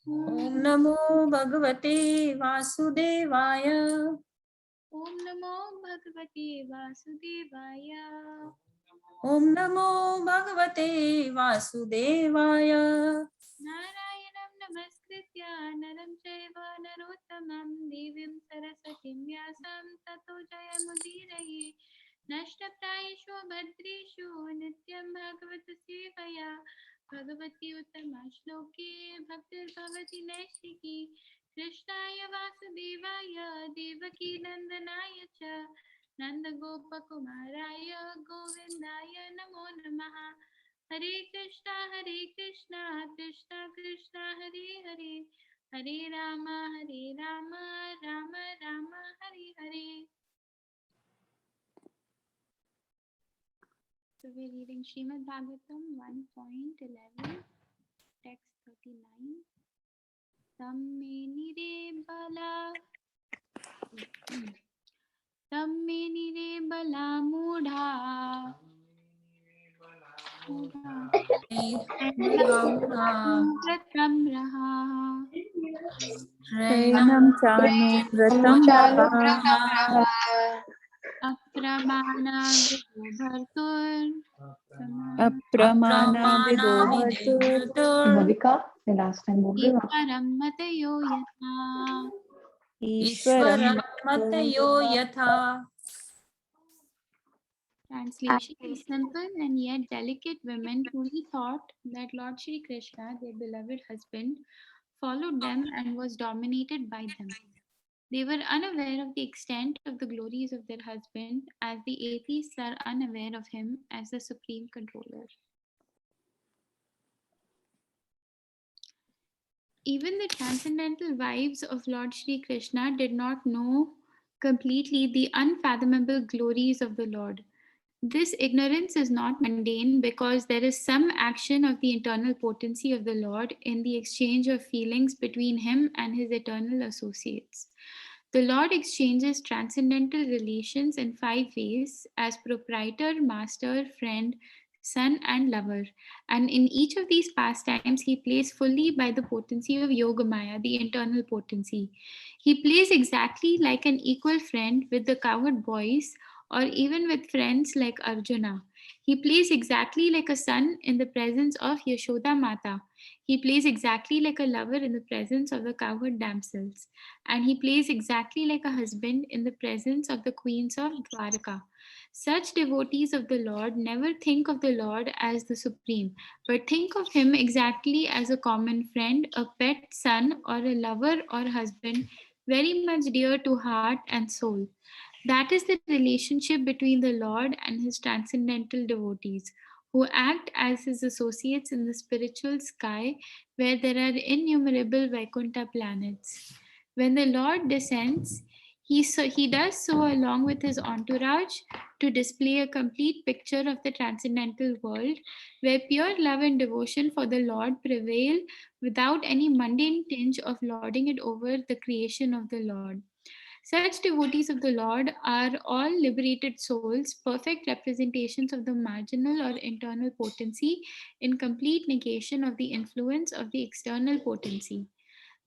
Om Namo Bhagavate Vasudevaya. Om Namo Bhagavate Vasudevaya. Om Namo Bhagavate Vasudevaya. Narayanam Namaskritya Naram Chaiva Narottamam Devim Sarasatim Vyasam Tato Jayamudiraye Nashtaprayeshu Bhadreshu Nityam Bhagavata Sevaya Bhagavati Uttama Shloke Bhaktir Bhavati Naistiki Krishnaya Vasudevaya Devaki Nandanaya Cha Nanda Gopa Kumaraya Govindaya Namo Namaha Hare Krishna Krishna Krishna Hare Hare Hare Rama Rama Rama Hare Hare. So we're reading Srimad Bhagavatam 1.11, text 39. Tamme nire bala mudha Vratam raha Trainam Chanuvratam Raha. Apramana Vidubhartur Apramana Vidubhartur. Navika, the last time बोल रहे हो आप? Ishvaram matayo yatha. Ishvaram matayo yatha. Translation is simple and yet delicate. Women truly thought that Lord Shri Krishna, their beloved husband, followed them and was dominated by them. They were unaware of the extent of the glories of their husband, as the atheists are unaware of him as the supreme controller. Even the transcendental wives of Lord Shri Krishna did not know completely the unfathomable glories of the Lord. This ignorance is not mundane because there is some action of the internal potency of the Lord in the exchange of feelings between him and his eternal associates. The Lord exchanges transcendental relations in 5 ways as proprietor, master, friend, son, and lover. And in each of these pastimes, he plays fully by the potency of Yogamaya, the internal potency. He plays exactly like an equal friend with the cowherd boys or even with friends like Arjuna. He plays exactly like a son in the presence of Yashoda Mata. He plays exactly like a lover in the presence of the cowherd damsels. And he plays exactly like a husband in the presence of the queens of Dwarka. Such devotees of the Lord never think of the Lord as the supreme, but think of him exactly as a common friend, a pet son, or a lover or husband, very much dear to heart and soul. That is the relationship between the Lord and his transcendental devotees, who act as his associates in the spiritual sky where there are innumerable Vaikuntha planets. When the Lord descends, he does so along with his entourage to display a complete picture of the transcendental world where pure love and devotion for the Lord prevail without any mundane tinge of lording it over the creation of the Lord. Such devotees of the Lord are all liberated souls, perfect representations of the marginal or internal potency in complete negation of the influence of the external potency.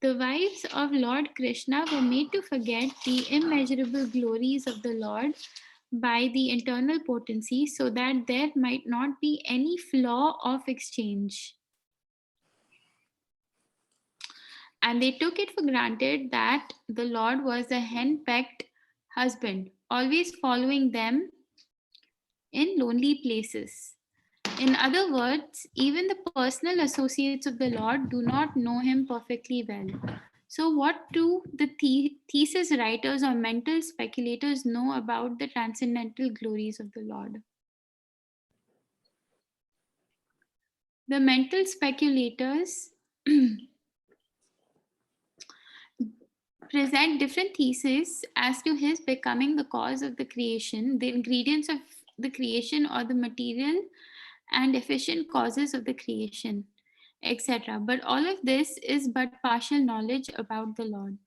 The wives of Lord Krishna were made to forget the immeasurable glories of the Lord by the internal potency so that there might not be any flaw of exchange. And they took it for granted that the Lord was a hen-pecked husband, always following them in lonely places. In other words, even the personal associates of the Lord do not know him perfectly well. So, what do the thesis writers or mental speculators know about the transcendental glories of the Lord? The mental speculators present different theses as to his becoming the cause of the creation, the ingredients of the creation, or the material and efficient causes of the creation, etc. But all of this is but partial knowledge about the Lord.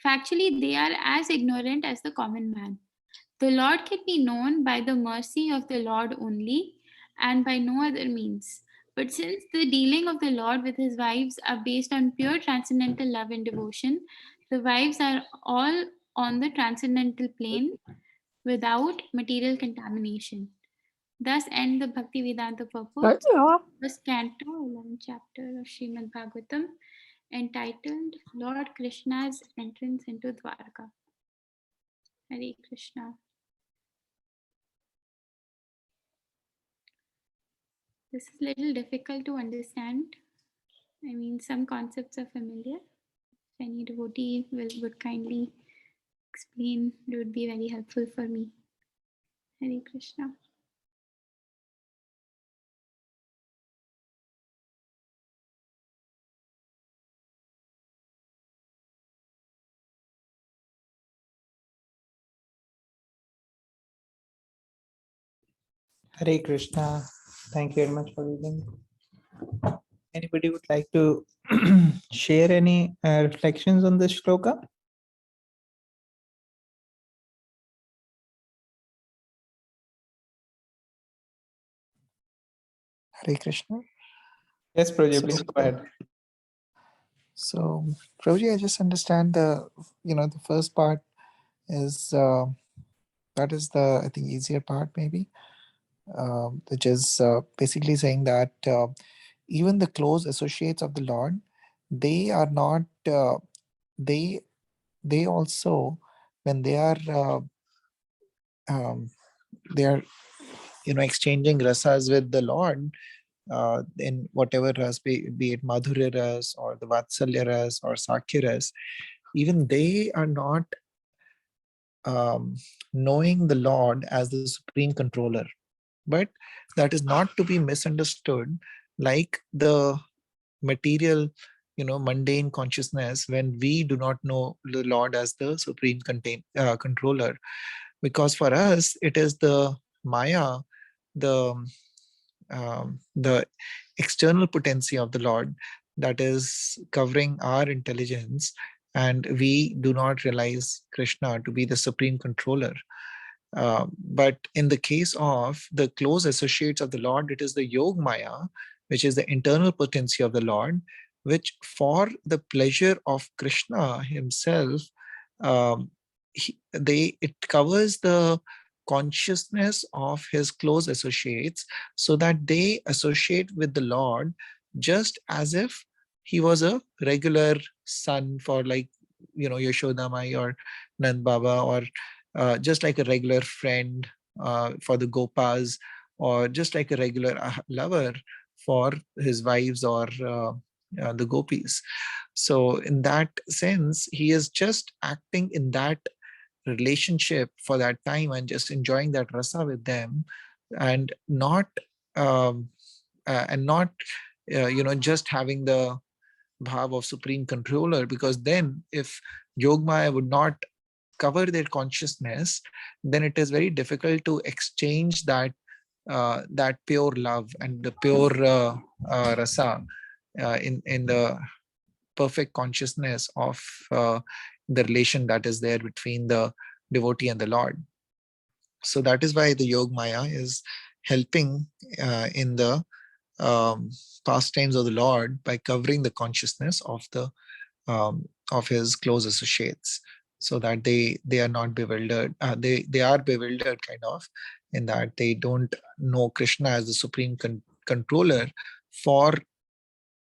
Factually, they are as ignorant as the common man. The Lord can be known by the mercy of the Lord only and by no other means. But since the dealing of the Lord with his wives are based on pure transcendental love and devotion, the wives are all on the transcendental plane without material contamination. Thus end the Bhakti Vedanta purport, first canto, 11th chapter of Srimad Bhagavatam, entitled Lord Krishna's Entrance into Dwarka. Hare Krishna. This is a little difficult to understand. I mean, some concepts are familiar. If any devotee would kindly explain, it would be very helpful for me. Hare Krishna. Hare Krishna. Thank you very much for reading. Anybody would like to share any reflections on this shloka? Hare Krishna. Yes, Prabhuji, please go ahead. So, Prabhuji, I just understand the first part is that is the, I think, easier part maybe, which is basically saying that even the close associates of the Lord, they are not, they also, when they are exchanging rasas with the Lord, in whatever ras, be it Madhurya ras or the Vatsalya ras or Sakya ras, even they are not knowing the Lord as the supreme controller. But that is not to be misunderstood like the material, mundane consciousness, when we do not know the Lord as the supreme controller. Because for us, it is the Maya, the external potency of the Lord that is covering our intelligence, and we do not realize Krishna to be the supreme controller. But in the case of the close associates of the Lord, it is the Yog Maya, which is the internal potency of the Lord, which for the pleasure of Krishna himself, it covers the consciousness of his close associates, so that they associate with the Lord just as if he was a regular son for, like, Yashoda Mai or Nand Baba, or just like a regular friend for the Gopas, or just like a regular lover for his wives or the gopis. So in that sense, he is just acting in that relationship for that time and just enjoying that rasa with them, and not um, just having the bhav of supreme controller. Because then if Yogmaya would not cover their consciousness, then it is very difficult to exchange that pure love and the pure rasa in the perfect consciousness of the relation that is there between the devotee and the Lord. So that is why the Yog Maya is helping in the pastimes of the Lord by covering the consciousness of his close associates, so that they are not bewildered. They are bewildered, kind of, in that they don't know Krishna as the supreme controller for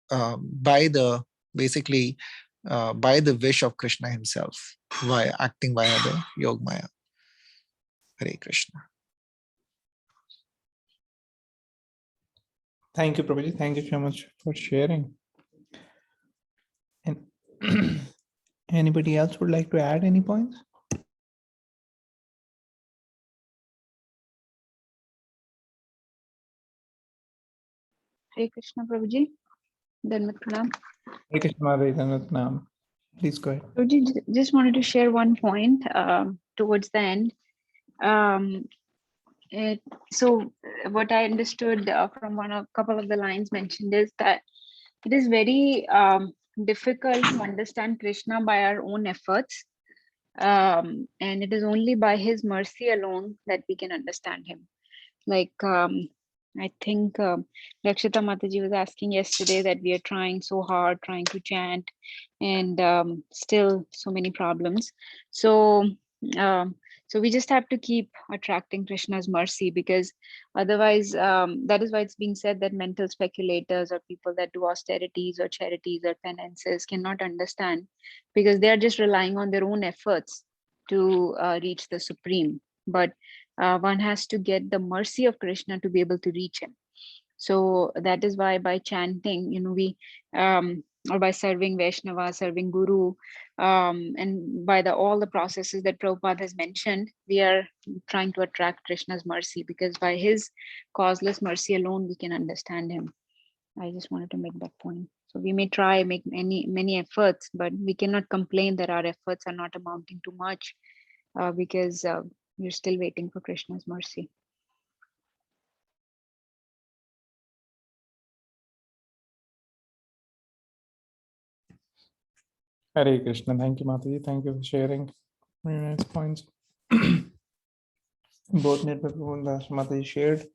by the basically by the wish of Krishna himself, by acting via the Yog Maya. Hare Krishna. Thank you, Prabhuji. Thank you so much for sharing. And anybody else would like to add any points? Hare Krishna, Prabhuji. Dhanvat Pranam. Hare Krishna, Hare Krishna. Please go ahead. Prabhuji, just wanted to share one point towards the end. So what I understood from couple of the lines mentioned is that it is very difficult to understand Krishna by our own efforts, and it is only by his mercy alone that we can understand him. Like I think Lakshita Mataji was asking yesterday that we are trying so hard, trying to chant, and still so many problems. So, um, so we just have to keep attracting Krishna's mercy, because otherwise, that is why it's being said that mental speculators or people that do austerities or charities or penances cannot understand, because they are just relying on their own efforts to reach the Supreme. But one has to get the mercy of Krishna to be able to reach him. So that is why by chanting, we or by serving Vaishnava, serving Guru, and by all the processes that Prabhupada has mentioned, we are trying to attract Krishna's mercy, because by his causeless mercy alone we can understand him. I just wanted to make that point. So we may try make many efforts, but we cannot complain that our efforts are not amounting to much, because we're still waiting for Krishna's mercy. Hare Krishna. Thank you, Mataji. Thank you for sharing. Very nice points. Both Nirpal and Mataji shared.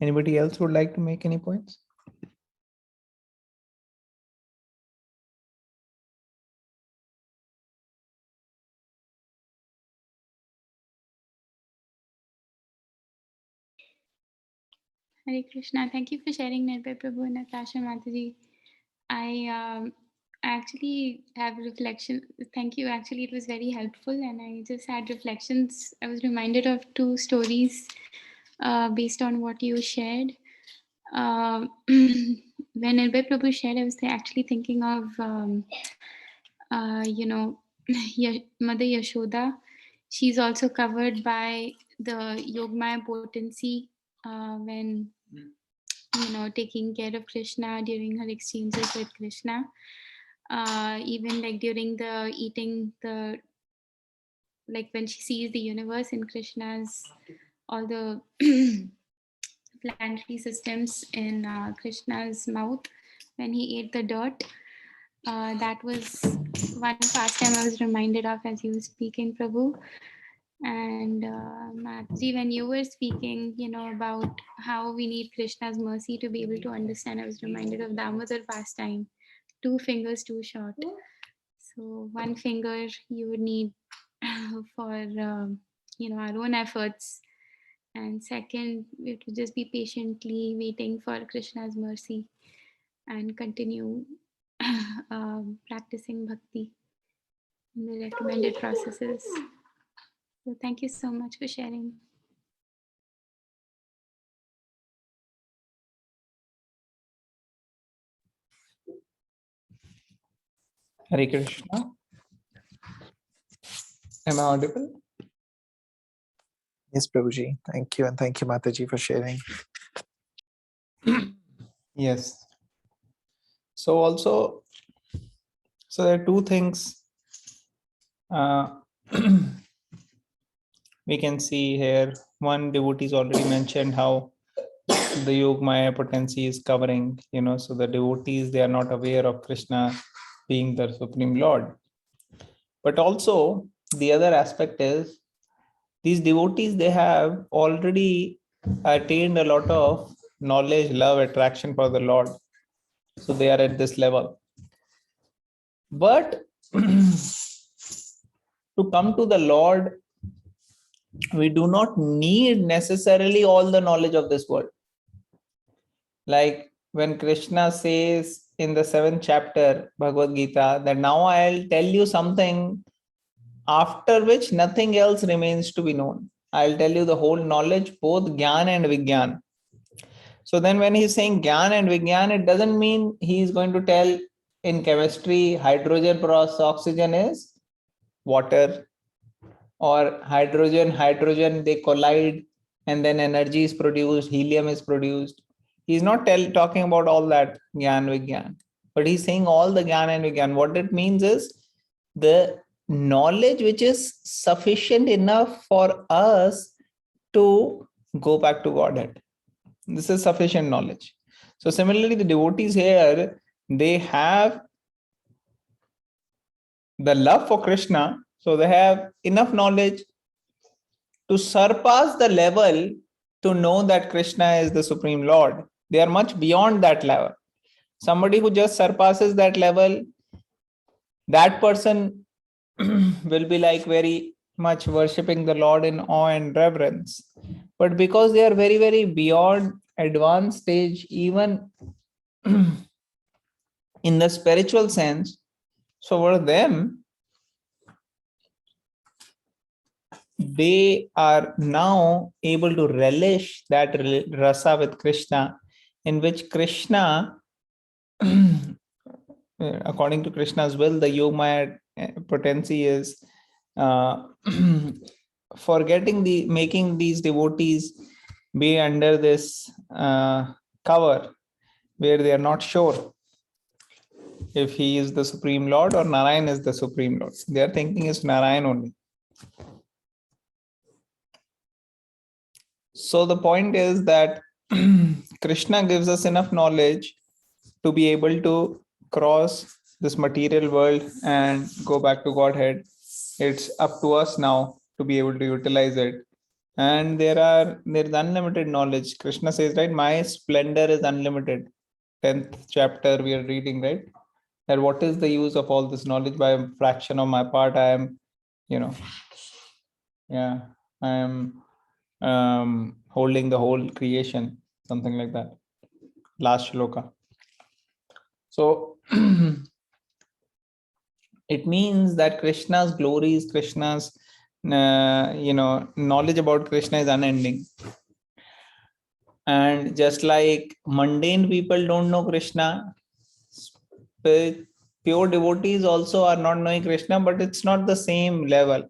Anybody else would like to make any points? Hare Krishna. Thank you for sharing, Nirbhay Prabhu and Natasha Mataji. I actually have reflection. Thank you. Actually, it was very helpful, and I just had reflections. I was reminded of two stories based on what you shared. When Nirbhay Prabhu shared, I was actually thinking of, Mother Yashoda. She's also covered by the Yogmaya potency when taking care of Krishna during her exchanges with Krishna. Even like during the eating like when she sees the universe in Krishna's, all the planetary systems in Krishna's mouth when he ate the dirt. That was one pastime I was reminded of as you were speaking, Prabhu. And Mataji, when you were speaking, about how we need Krishna's mercy to be able to understand, I was reminded of Damodar pastime, 2 fingers too short. So one finger you would need for our own efforts, and second, we have to just be patiently waiting for Krishna's mercy and continue practicing bhakti in the recommended processes. So thank you so much for sharing. Hare Krishna. Am I audible? Yes, Prabhuji. Thank you. And thank you, Mataji, for sharing. Yes. So also, so there are two things we can see here. One, devotees already mentioned how the Yogmaya potency is covering, so the devotees, they are not aware of Krishna being the Supreme Lord. But also the other aspect is these devotees, they have already attained a lot of knowledge, love, attraction for the Lord. So they are at this level. But to come to the Lord, we do not need necessarily all the knowledge of this world. Like when Krishna says in the 7th chapter, Bhagavad Gita, that now I'll tell you something after which nothing else remains to be known. I'll tell you the whole knowledge, both Gyan and Vigyan. So then when he's saying Gyan and Vigyan, it doesn't mean he's going to tell in chemistry, hydrogen plus oxygen is water, or hydrogen, they collide and then energy is produced, helium is produced. He's not talking about all that Gyan Vigyan, but he's saying all the Gyan and Vigyan. What it means is the knowledge which is sufficient enough for us to go back to Godhead. This is sufficient knowledge. So similarly, the devotees here, they have the love for Krishna, so they have enough knowledge to surpass the level to know that Krishna is the Supreme Lord. They are much beyond that level. Somebody who just surpasses that level, that person will be like very much worshipping the Lord in awe and reverence. But because they are very, very beyond advanced stage, even in the spiritual sense, so for them, they are now able to relish that rasa with Krishna, in which Krishna, according to Krishna's will, the Yogmaya potency is making these devotees be under this cover where they are not sure if he is the Supreme Lord or Narayan is the Supreme Lord. They are thinking it's Narayan only. So the point is that Krishna gives us enough knowledge to be able to cross this material world and go back to Godhead. It's up to us now to be able to utilize it. And there is unlimited knowledge. Krishna says, right, my splendor is unlimited. 10th chapter we are reading, right? That what is the use of all this knowledge? By a fraction of my part, I am, I am holding the whole creation, something like that. Last shloka. So it means that Krishna's glories, Krishna's knowledge about Krishna is unending. And just like mundane people don't know Krishna, pure devotees also are not knowing Krishna, but it's not the same level.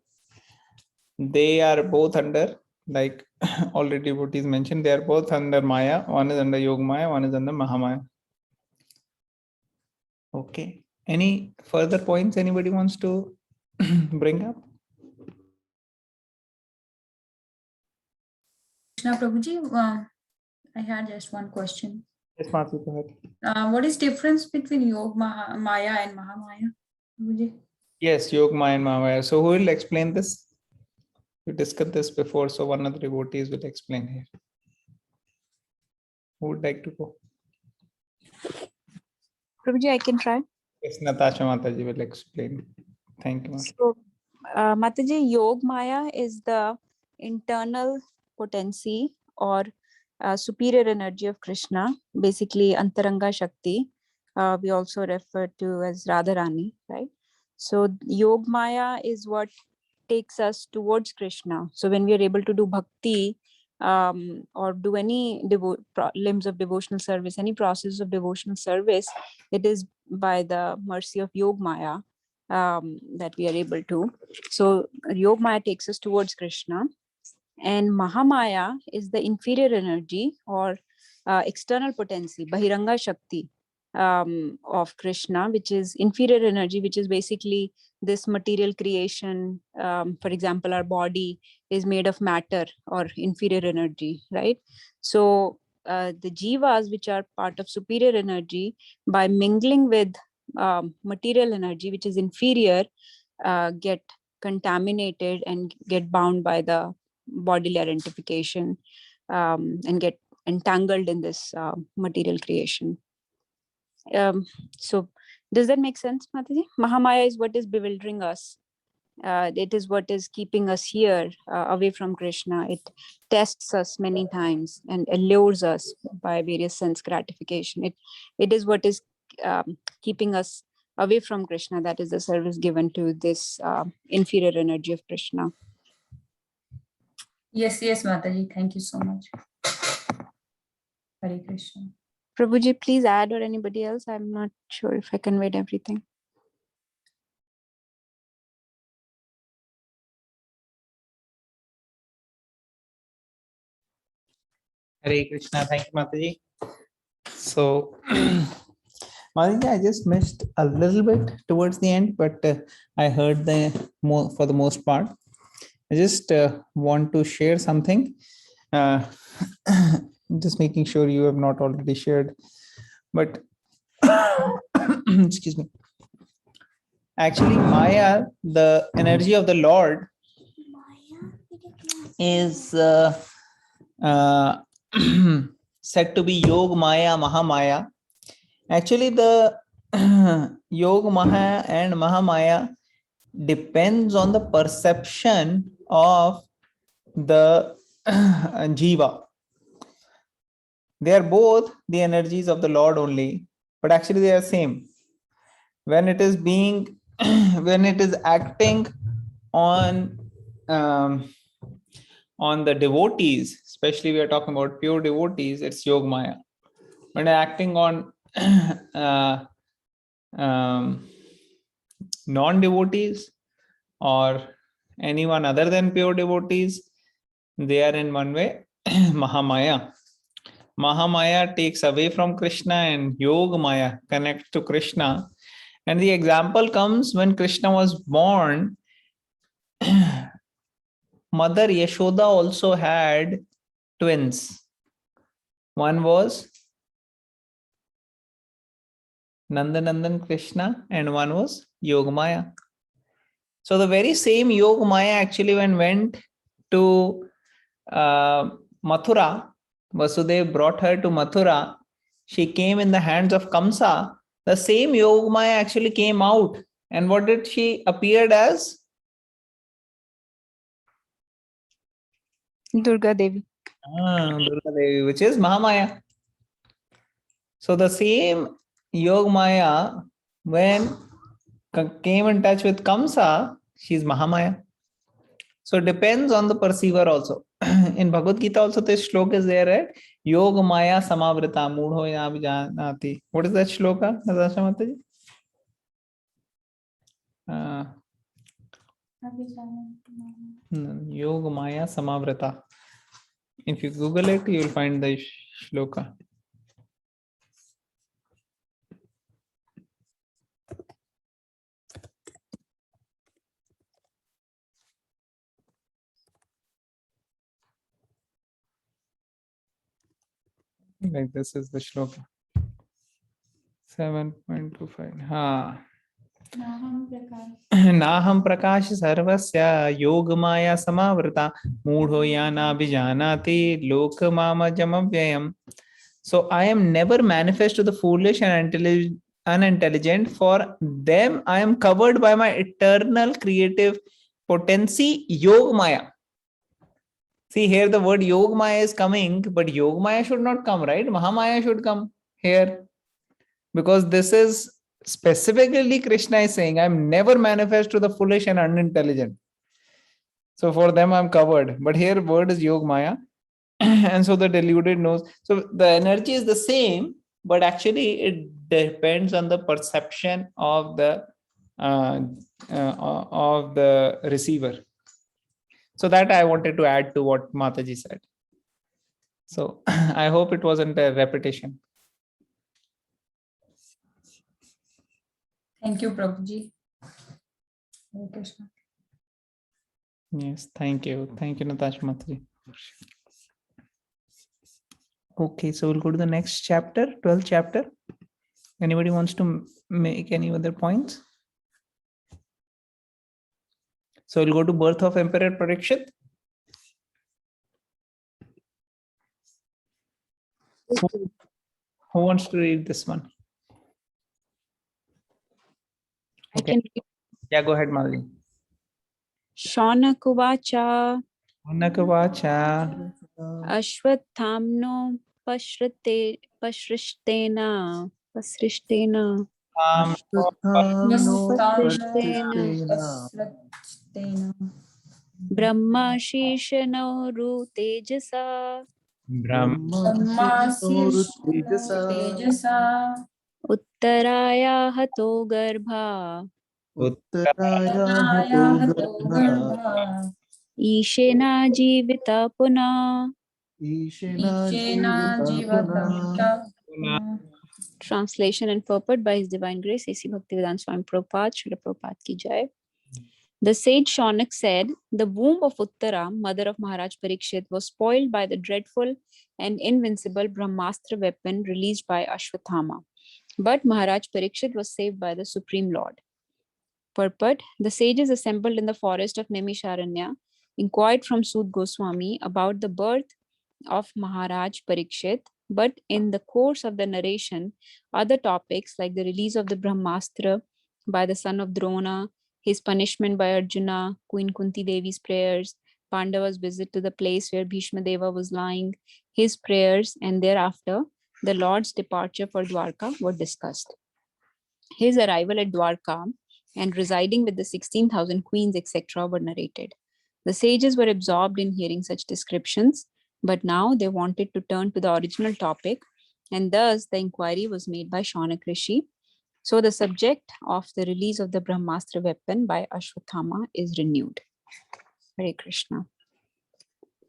They are both under, like already devotees mentioned, they are both under Maya. One is under Yogmaya, one is under Mahamaya. Okay. Any further points anybody wants to bring up? Krishna Prabhuji, I had just one question. Yes, Martha, go ahead. What is difference between Maya and Mahamaya? Prabhuji? Yes, Yogmaya and Mahamaya. So who will explain this? We discussed this before, so one of the devotees will explain here. Who would like to go? Prabhuji, I can try. Yes, Natasha Mataji will explain. Thank you, Mataji. So, Mataji, Yog Maya is the internal potency or superior energy of Krishna, basically Antaranga Shakti. We also refer to as Radharani, right? So Yog Maya is what takes us towards Krishna. So when we are able to do bhakti or do any limbs of devotional service, any process of devotional service, it is by the mercy of Yog Maya that we are able to. So Yog Maya takes us towards Krishna. And Mahamaya is the inferior energy or external potency, Bahiranga Shakti of Krishna, which is inferior energy, which is basically this material creation. For example, our body is made of matter or inferior energy, right? So the jivas, which are part of superior energy, by mingling with material energy, which is inferior, get contaminated and get bound by the bodily identification and get entangled in this material creation. So does that make sense, Mataji? Mahamaya is what is bewildering us. It is what is keeping us here away from Krishna. It tests us many times and allures us by various sense gratification. It is what is keeping us away from Krishna. That is the service given to this inferior energy of Krishna. Yes, Mataji. Thank you so much. Hare Krishna. Prabhuji, please add, or anybody else. I'm not sure if I conveyed everything. Hare Krishna. Thank you, Mataji. So, Mataji, I just missed a little bit towards the end, but I heard for the most part. I just want to share something. Just making sure you have not already shared, but excuse me. Actually, Maya, the energy of the Lord, is said to be Yog Maya, Mahamaya. Actually, the Yog Maya and Mahamaya depends on the perception of the Jiva. They are both the energies of the Lord only, but actually they are same. When it is being, when it is acting on the devotees, especially we are talking about pure devotees, it's Yog Maya. When acting on non-devotees or anyone other than pure devotees, they are in one way Mahamaya. Mahamaya takes away from Krishna and Yoga Maya connects to Krishna. And the example comes when Krishna was born. Mother Yashoda also had twins. One was Nandanandan Krishna and one was Yogamaya. So the very same Yogamaya actually when went to Mathura, Vasudev brought her to Mathura, she came in the hands of Kamsa. The same Yogamaya actually came out. And what did she appeared as? Durga Devi. Durga Devi, which is Mahamaya. So the same Yogamaya, when came in touch with Kamsa, she's Mahamaya. So it depends on the perceiver also. In Bhagavad Gita also this shloka is there, right? Yoga Maya Samavrita Mudho Yabhijanati. What is that shloka, Natasha Mataji? Yoga Maya Samavrita. If you Google it, you will find the shloka. Like this is the shloka. 7.25. Naham prakash sarvasya yogamaya samavृता मूढ़ो यानाभिजानाति लोकमामजमव्ययम्. So I am never manifest to the foolish and unintelligent. For them I am covered by my eternal creative potency, Yogamaya. See here the word Yogamaya is coming, but Yogamaya should not come, right? Mahamaya should come here. Because this is specifically Krishna is saying, I'm never manifest to the foolish and unintelligent. So for them I'm covered. But here word is Yogamaya. And so the deluded knows. So the energy is the same, but actually it depends on the perception of the receiver. So that I wanted to add to what Mataji said. So I hope it wasn't a repetition. Thank you, Prabhuji. Hare Krishna. Yes, thank you. Thank you, Natasha Mataji. Okay, so we'll go to the next chapter, 12th chapter. Anybody wants to make any other points? So we'll go to birth of Emperor Parikshit. Who wants to read this one? I can read. Yeah, go ahead, Malini. Shaunakuvacha Anakavacha Ashwathamno Pasrishtena Brahma Shishano Tejasa Tejasa Uttaraya Hato Garbha Garbha Ishena Jivita Puna. Ishena Jivata. Translation and purport by His Divine Grace A.C. Bhaktivedanta Swami Prabhupada, Srila Prabhupada Ki Jai. The sage Shaunak said, the womb of Uttara, mother of Maharaj Parikshit, was spoiled by the dreadful and invincible Brahmastra weapon released by Ashwathama. But Maharaj Parikshit was saved by the Supreme Lord. Purport: the sages assembled in the forest of Naimisharanya inquired from Sud Goswami about the birth of Maharaj Parikshit, but in the course of the narration, other topics like the release of the Brahmastra by the son of Drona, his punishment by Arjuna, Queen Kunti Devi's prayers, Pandava's visit to the place where Bhishma Deva was lying, his prayers, and thereafter the Lord's departure for Dwarka were discussed. His arrival at Dwarka and residing with the 16,000 queens, etc., were narrated. The sages were absorbed in hearing such descriptions, but now they wanted to turn to the original topic, and thus the inquiry was made by Shaunak Rishi. So the subject of the release of the Brahmastra weapon by Ashwathama is renewed. Hare Krishna.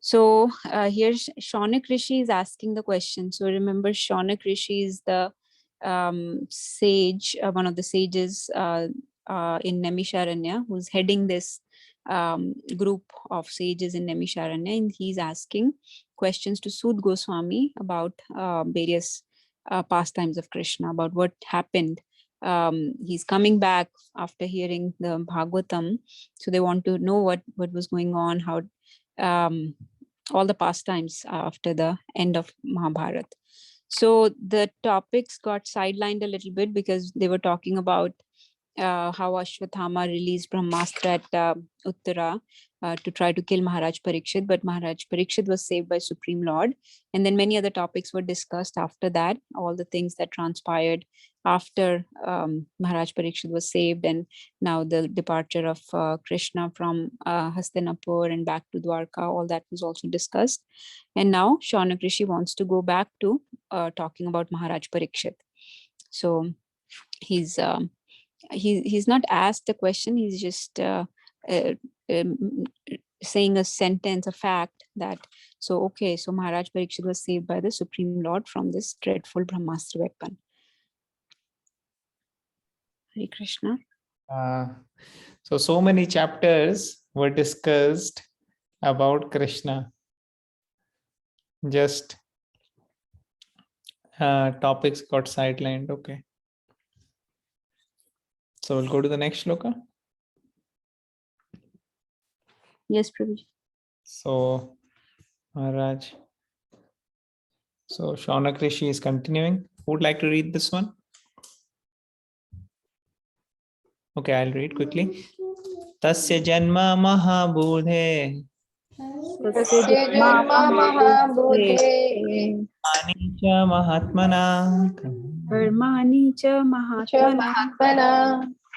So here Shaunak Rishi is asking the question. So remember, Shaunak Rishi is the sage, one of the sages in Naimisharanya, who's heading this group of sages in Naimisharanya, and he's asking questions to Sud Goswami about various pastimes of Krishna, about what happened. He's coming back after hearing the Bhagavatam, so they want to know what was going on, how all the pastimes after the end of Mahabharata. So the topics got sidelined a little bit because they were talking about how Ashwathama released Brahmastra at Uttara to try to kill Maharaj Parikshit, but Maharaj Parikshit was saved by Supreme Lord. And then many other topics were discussed after that, all the things that transpired after Maharaj Parikshit was saved, and now the departure of Krishna from Hastinapur and back to Dwarka, all that was also discussed. And now Shaunak Rishi wants to go back to talking about Maharaj Parikshit. So he's not asked a question, he's just saying a sentence, a fact that, so Maharaj Parikshit was saved by the Supreme Lord from this dreadful Brahmastra weapon. Hare Krishna. So many chapters were discussed about Krishna. Just topics got sidelined. Okay. So we'll go to the next shloka. Yes, Prabhuji. So Maharaj. So Shaunak Rishi is continuing. Who would like to read this one? Okay, I'll read quickly. Tasya janma mahabudhe Tasya janma mahabudhe Ani cha mahatmana Karmani cha mahatmana mahatmana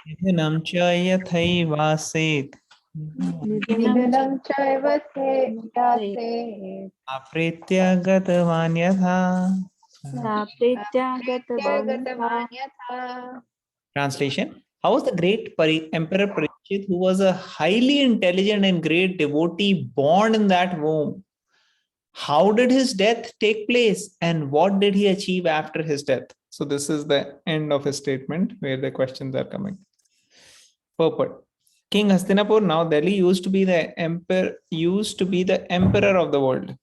Nidhanam cha yathaivasit Nidhanam chaiva yase apritya gatavan yatha. Gatavan yatha. Translation. How was the great Emperor Parikshit, who was a highly intelligent and great devotee, born in that womb? How did his death take place, and what did he achieve after his death? So this is the end of his statement where the questions are coming. Purport. King Hastinapur, now Delhi, used to be the emperor of the world.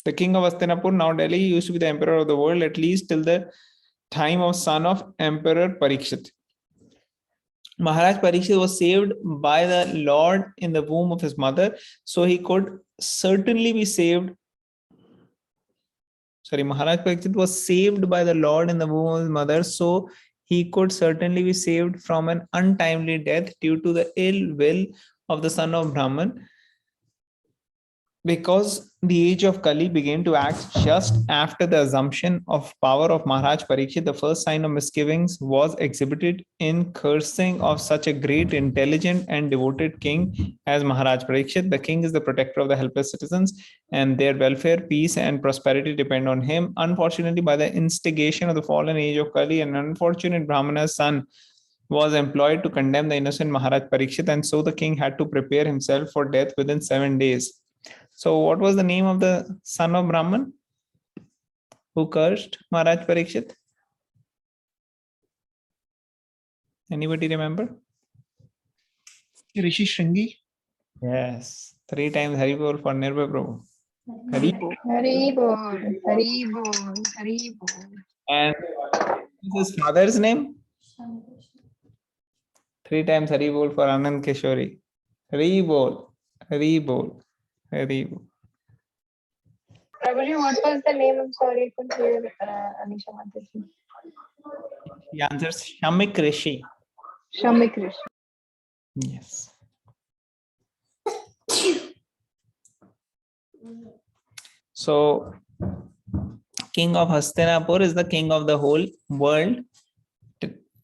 The king of Hastinapur, now Delhi, used to be the emperor of the world, at least till the time of son of Emperor Parikshit. Maharaj Parikshit was saved by the Lord in the womb of his mother, so he could certainly be saved. Maharaj Parikshit was saved by the Lord in the womb of his mother, so he could certainly be saved from an untimely death due to the ill will of the son of Brahman. Because the age of Kali began to act just after the assumption of power of Maharaj Parikshit, the first sign of misgivings was exhibited in cursing of such a great, intelligent, and devoted king as Maharaj Parikshit. The king is the protector of the helpless citizens, and their welfare, peace, and prosperity depend on him. Unfortunately, by the instigation of the fallen age of Kali, an unfortunate Brahmana's son was employed to condemn the innocent Maharaj Parikshit, and so the king had to prepare himself for death within 7 days. So what was the name of the son of Brahman who cursed Maharaj Parikshit? Anybody remember? Rishi Shringi. Yes. 3 times Hari Bol for Nirbhay Prabhu. Hari Bol. Hari Bol, Hari Bol, Hari Bol. And his father's name? 3 times Hari Bol for Anand Kishori. Hari Bol, Hari Bol, Hari Bol. Prabhuji, what was the name? I'm sorry, I couldn't hear Anisha Mataji. The answer is Shamik Rishi. Shamik Rishi. Yes. So, king of Hastinapur is the king of the whole world.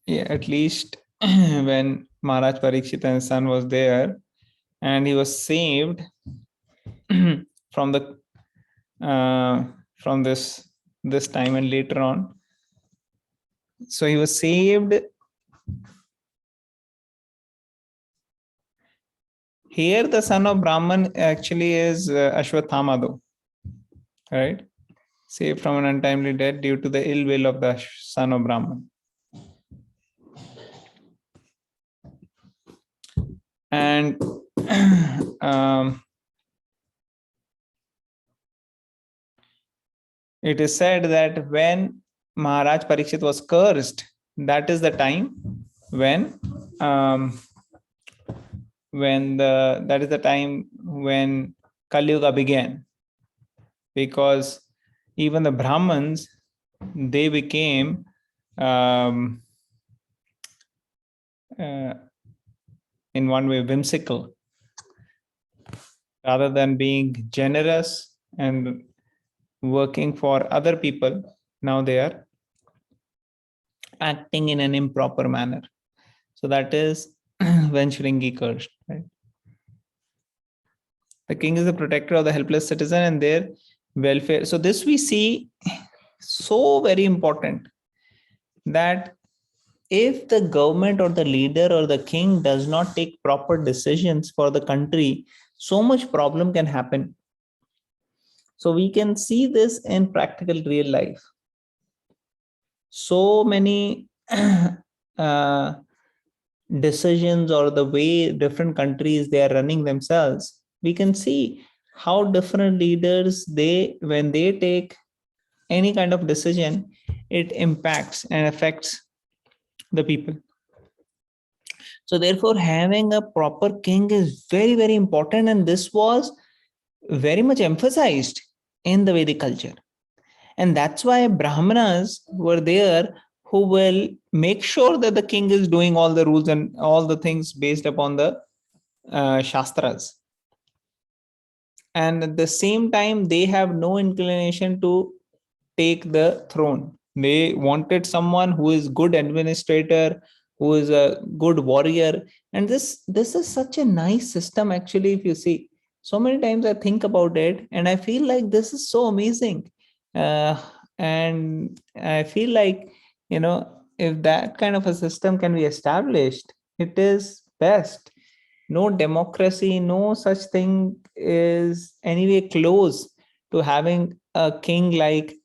Yeah, at least when Maharaj Parikshit and his son was there, and he was saved from the from this time and later on. So he was saved. Here, the son of Brahman actually is Ashwathama, though, right? Saved from an untimely death due to the ill will of the son of Brahman. And it is said that when Maharaj Parikshit was cursed, that is the time when Kali Yuga began, because even the Brahmins, they became in one way whimsical, rather than being generous and working for other people. Now they are acting in an improper manner. So that is when Shringi cursed, right? The king is the protector of the helpless citizen and their welfare. So this we see so very important, that if the government or the leader or the king does not take proper decisions for the country, so much problem can happen. So we can see this in practical real life. So many decisions, or the way different countries they are running themselves, we can see how different leaders, when they take any kind of decision, it impacts and affects the people. So therefore, having a proper king is very, very important, and this was very much emphasized in the Vedic culture. And that's why Brahmanas were there who will make sure that the king is doing all the rules and all the things based upon the Shastras. And at the same time, they have no inclination to take the throne. They wanted someone who is good administrator, who is a good warrior. And this is such a nice system, actually. If you see, so many times I think about it and I feel like this is so amazing. And I feel like, if that kind of a system can be established, it is best. No democracy, no such thing is anyway close to having a king like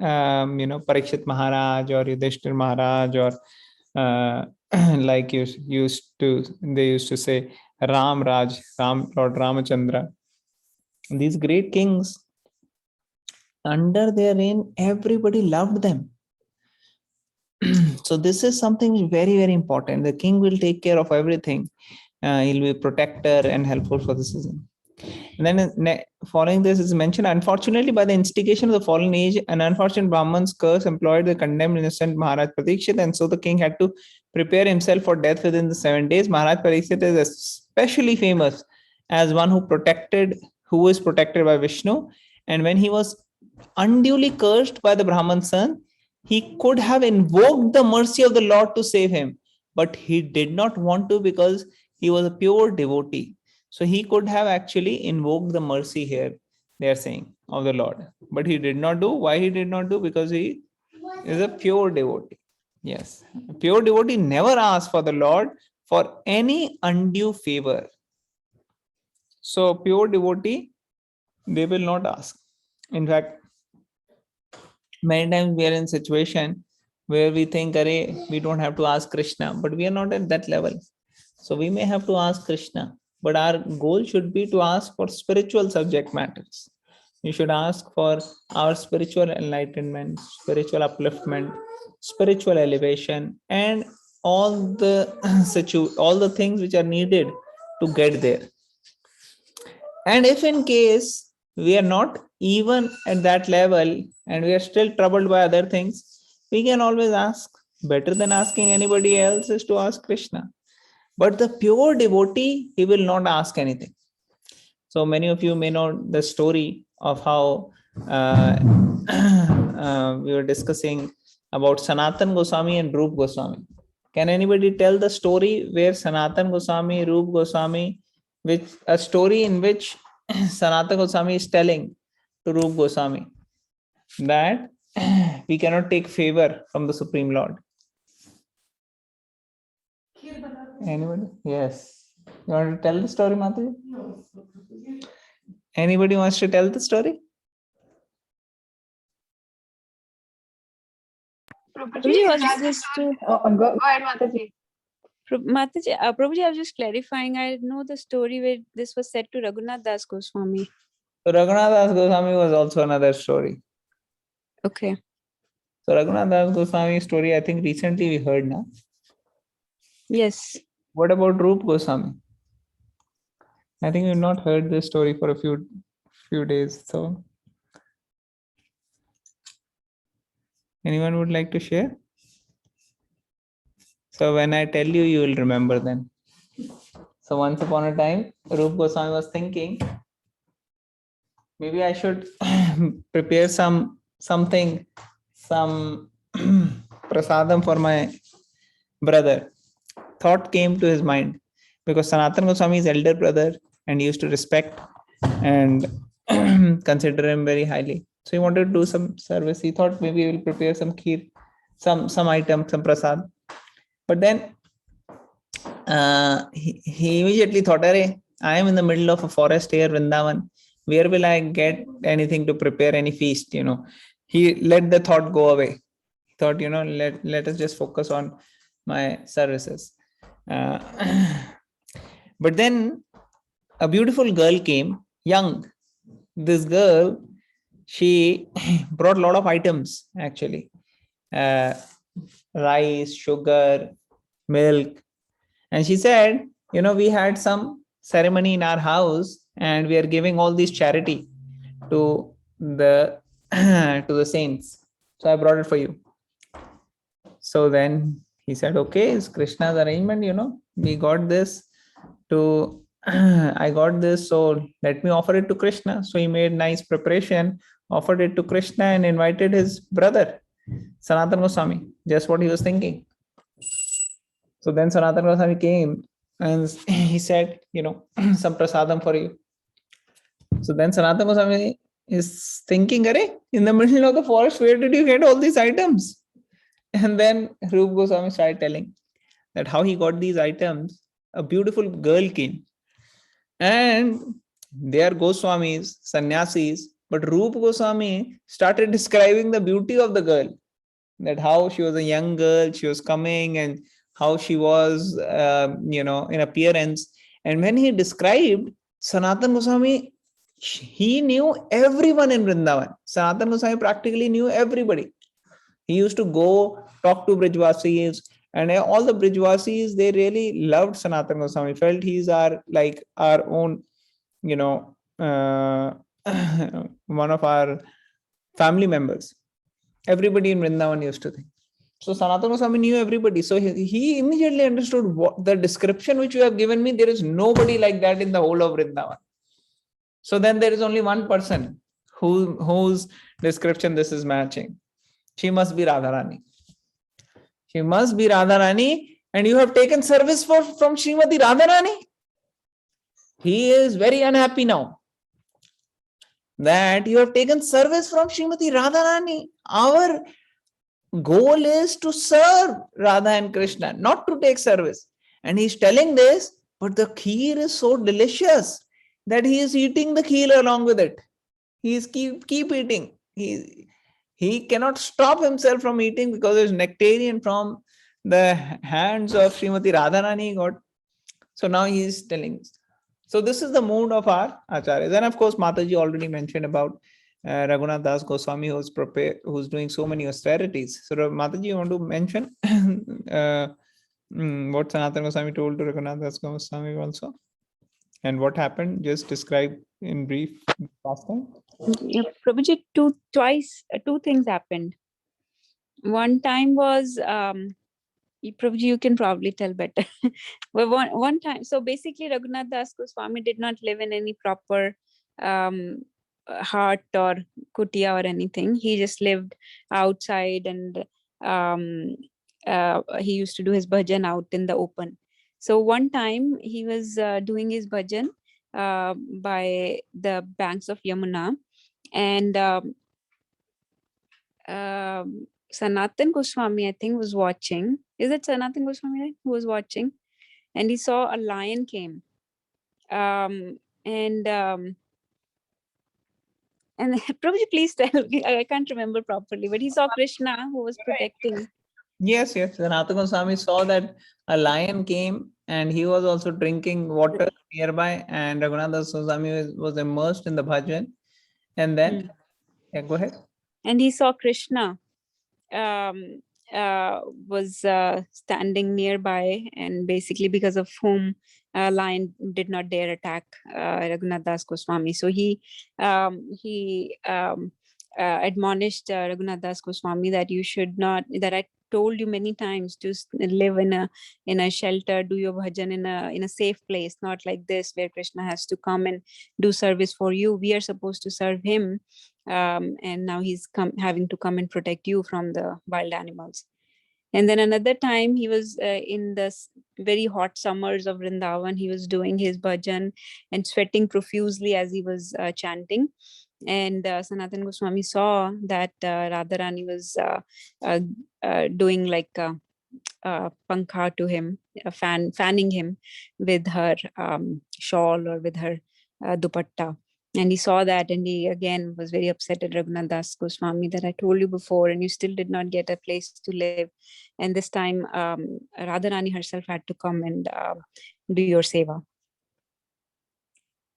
Parikshit Maharaj or Yudhishthir Maharaj, or like they used to say Lord Ramachandra. These great kings, under their reign, everybody loved them. So this is something very, very important. The king will take care of everything. He'll be a protector and helpful for the citizen. And then following this is mentioned, unfortunately, by the instigation of the fallen age, an unfortunate Brahman's curse employed the condemned innocent Maharaj Parikshit, and so the king had to prepare himself for death within the 7 days. Maharaj Parikshit is especially famous as one who is protected by Vishnu. And when he was unduly cursed by the Brahman's son, he could have invoked the mercy of the Lord to save him, but he did not want to, because he was a pure devotee. So he could have actually invoked the mercy here, they are saying, of the Lord. But he did not do. Why he did not do? Because he is a pure devotee. Yes. A pure devotee never asks for the Lord for any undue favor. So pure devotee, they will not ask. In fact, many times we are in a situation where we think, we don't have to ask Krishna, but we are not at that level. So we may have to ask Krishna, but our goal should be to ask for spiritual subject matters. You should ask for our spiritual enlightenment, spiritual upliftment, spiritual elevation, and all the things which are needed to get there. And if in case we are not even at that level, and we are still troubled by other things, we can always ask. Better than asking anybody else is to ask Krishna. But the pure devotee, he will not ask anything. So many of you may know the story of how we were discussing about Sanatan Goswami and Rup Goswami. Can anybody tell the story where Sanatan Goswami, Rup Goswami, which a story in which Sanatan Goswami is telling to Rup Goswami that we cannot take favor from the Supreme Lord? Anybody? Yes. You want to tell the story, Mataji? No. Anybody wants to tell the story? Prabhuji, I was just Go ahead, Mataji. Mataji, Prabhuji, I was just clarifying. I know the story where this was said to Raghunath Das Goswami. So Raghunath Das Goswami was also another story. Okay. So Raghunath Das Goswami story, I think recently we heard now. Yes. What about Rup Goswami? I think we've not heard this story for a few days. So anyone would like to share? So when I tell you, you will remember then. So once upon a time, Rup Goswami was thinking, maybe I should prepare something, some prasadam for my brother. Thought came to his mind because Sanatan Goswami is elder brother and he used to respect and consider him very highly. So he wanted to do some service. He thought maybe he will prepare some kheer, some item, some prasad. But then he immediately thought, I am in the middle of a forest here, Vrindavan. Where will I get anything to prepare any feast? He let the thought go away. He thought, let us just focus on my services. But then a beautiful girl came, young. This girl, she brought a lot of items actually. Rice, sugar, milk. And she said, we had some ceremony in our house and we are giving all these charity to the to the saints. So I brought it for you. So then he said, okay, it's Krishna's arrangement, we got this to I got this, so let me offer it to Krishna. So he made nice preparation, offered it to Krishna and invited his brother, Sanatan Goswami. Just what he was thinking. So then Sanatan Goswami came and he said, some prasadam for you. So then Sanatan Goswami is thinking, in the middle of the forest, where did you get all these items? And then Rup Goswami started telling that how he got these items. A beautiful girl came. And they are Goswamis, sannyasis. But Rup Goswami started describing the beauty of the girl. That how she was a young girl, she was coming and how she was, in appearance. And when he described Sanatan Goswami, he knew everyone in Vrindavan. Sanatan Goswami practically knew everybody. He used to go talk to Brijvasis, and all the Brijvasis, they really loved Sanatan Goswami, felt he's our own, one of our family members. Everybody in Vrindavan used to think. So Sanatana Goswami knew everybody. So he immediately understood what the description which you have given me, there is nobody like that in the whole of Vrindavan. So then there is only one person whose description this is matching. She must be Radharani. She must be Radharani, and you have taken service from Srimati Radharani. He is very unhappy now that you have taken service from Srimati Radharani. Our goal is to serve Radha and Krishna, not to take service. And he's telling this, but the kheer is so delicious that he is eating the kheer along with it. He is keep eating. He cannot stop himself from eating because there's nectarian from the hands of Srimati Radharani got. So now he is telling. So this is the mood of our acharyas. And of course, Mataji already mentioned about Raghunath Das Goswami, who's doing so many austerities. So Mataji, you want to mention what Sanatana Goswami told to Raghunath Das Goswami also? And what happened? Just describe in brief last time. Yeah, Prabhuji, two things happened. One time was, Prabhuji, you can probably tell better. Well, one time, so basically Raghunath Das Goswami did not live in any proper hut or kutia or anything. He just lived outside, and he used to do his bhajan out in the open. So one time he was doing his bhajan by the banks of Yamuna, and Sanatan Goswami, I think, was watching. Is it Sanatan Goswami, right? Who was watching? And he saw a lion came. And Prabhuji, please tell me, I can't remember properly, but he saw Krishna who was protecting. Yes, yes. Sanatana Goswami saw that a lion came and he was also drinking water nearby, and Raghunath Das Goswami was immersed in the bhajan. And then, yeah, go ahead. And he saw Krishna was standing nearby, and basically because of whom lion did not dare attack Raghunath Das Goswami. So he admonished Raghunath Das Goswami that you should not, that I told you many times to live in a shelter, do your bhajan in a safe place, not like this where Krishna has to come and do service for you. We are supposed to serve him, and now he's having to come and protect you from the wild animals. And then another time he was in the very hot summers of Vrindavan, he was doing his bhajan and sweating profusely as he was chanting. And Sanatan Goswami saw that Radharani was doing like pankha to him, fanning him with her shawl or with her dupatta. And he saw that, and he again was very upset at Raghunath Das Goswami that I told you before, and you still did not get a place to live. And this time, Radharani herself had to come and do your seva.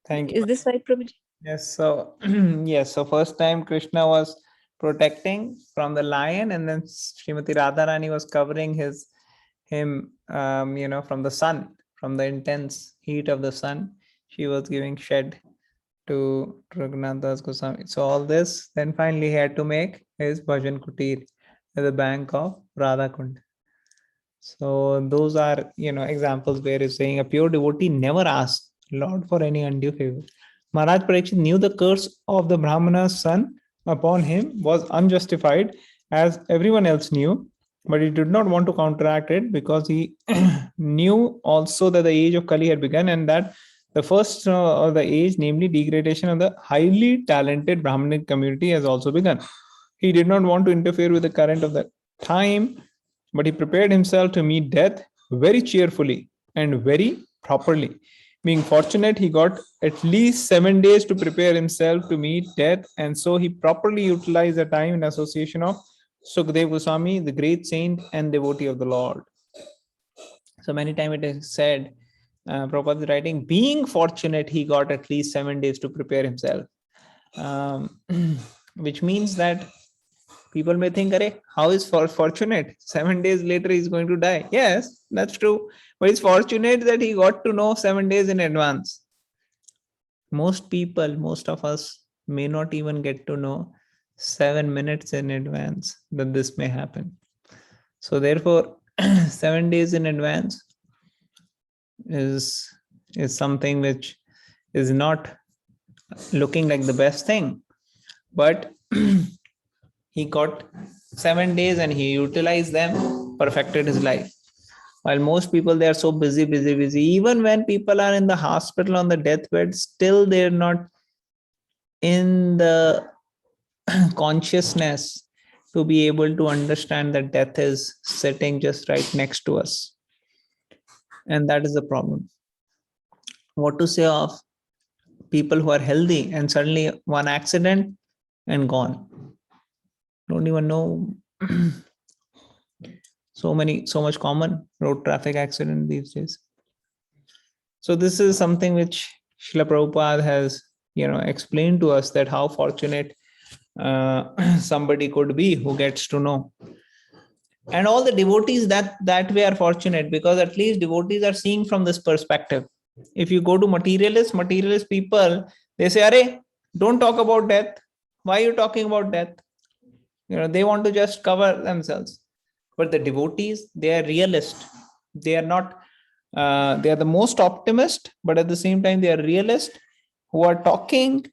Thank you. Is this right, Prabhuji? Yes. So, yes. So first time Krishna was protecting from the lion, and then Srimati Radharani was covering him, from the sun, from the intense heat of the sun. She was giving shed to Raghunath Das Goswami. So all this, then finally he had to make his bhajan kutir at the bank of Radha Kund. So those are, examples where he's saying a pure devotee never asks Lord for any undue favor. Maharaj Parikshit knew the curse of the Brahmana's son upon him was unjustified, as everyone else knew, but he did not want to counteract it because he knew also that the age of Kali had begun, and that the first of the age, namely degradation of the highly talented Brahmanic community, has also begun. He did not want to interfere with the current of the time, but he prepared himself to meet death very cheerfully and very properly. Being fortunate, he got at least 7 days to prepare himself to meet death, and so he properly utilized the time in association of Sukadeva Goswami, the great saint and devotee of the Lord. So many times it is said, Prabhupada is writing, being fortunate, he got at least 7 days to prepare himself, which means that people may think, how is fortunate? 7 days later, he's going to die. Yes, that's true. But it's fortunate that he got to know 7 days in advance. Most people, most of us may not even get to know 7 minutes in advance that this may happen. So therefore, 7 days in advance is something which is not looking like the best thing. But he got 7 days and he utilized them, perfected his life. While most people, they are so busy. Even when people are in the hospital on the deathbed, still they're not in the consciousness to be able to understand that death is sitting just right next to us. And that is the problem. What to say of people who are healthy and suddenly one accident and gone? Don't even know. So much common road traffic accident these days. So this is something which Srila Prabhupada has, explained to us, that how fortunate somebody could be who gets to know. And all the devotees that way are fortunate, because at least devotees are seeing from this perspective. If you go to materialist people, they say, Don't talk about death. Why are you talking about death? They want to just cover themselves. But the devotees, they are realist. They are not, they are the most optimist, but at the same time, they are realist who are talking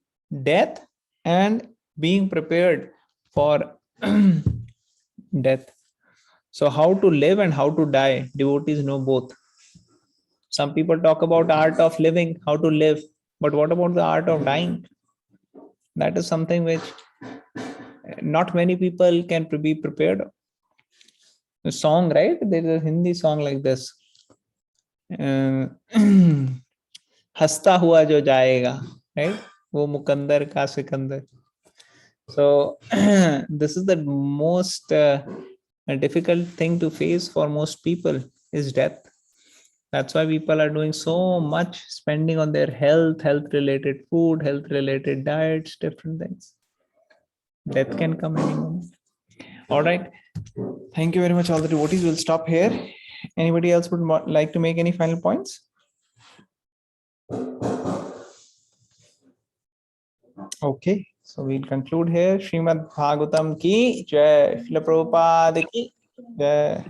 death and being prepared for death. So how to live and how to die, devotees know both. Some people talk about art of living, how to live, but what about the art of dying? That is something which not many people can be prepared. A song, right? There's a Hindi song like this. हंसता हुआ जो जाएगा, right? वो मुकंदर का Sikandar. So this is the most difficult thing to face for most people is death. That's why people are doing so much spending on their health related food, health related diets, different things. Death can come any moment. All right. Thank you very much, all the devotees. We'll stop here. Anybody else would like to make any final points? Okay, so we'll conclude here. Srimad Bhagavatam ki jai. Srila Prabhupada ki jai.